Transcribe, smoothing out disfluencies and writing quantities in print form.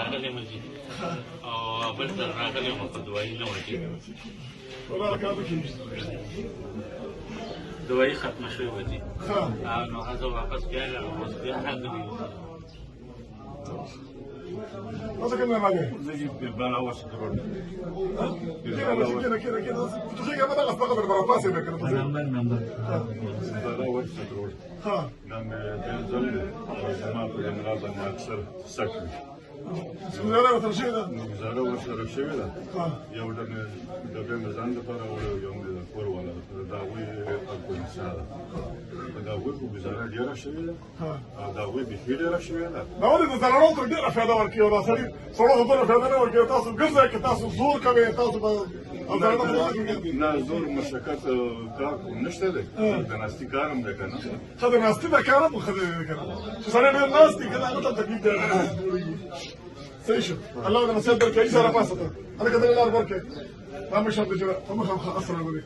راغلی مزي او بل ځل راغلی مو په دوايي نه وځي دوايي ختمه شوې وځي نو هغه واپس بیا اوس بیا راغلی ¿Pasa que me vale? بالبال اول شكرون كده tú llegas a las pagas para pase me creo نمبر بالبال اول شكرون نعم بنزل زمان في المرضى مع اكثر سكن زاره وتر شي ده زاره ورسره شوې ده یو ډبې مې ځان لپاره وړی یو مې د کور والا لپاره د هغوی خلکو انسان ده د هغوی خو ګزاره ډېره شوې ده او د هغوی بیخي ډېره شوې ده دا ولې د زرارو تر ډېره فایده ورکوي او دا سړي سړو ته ډېره فایده نه ورکوي تاسو ګرځئ که تاسو زور کوئ تاسو به نه زور مشقت کار خو نشته دی د ناستي کار هم دی که نه ښه د ناستي د کار هم ښه دی که نه چې سړی ډېر ناست دی که نه هغه ته تکلیف دی صحیح شو الله دې نصیحت درکړي سره پاسه ته هلکه دې لار ورکړې دا مې شرط دی چې په مخه اسره ولې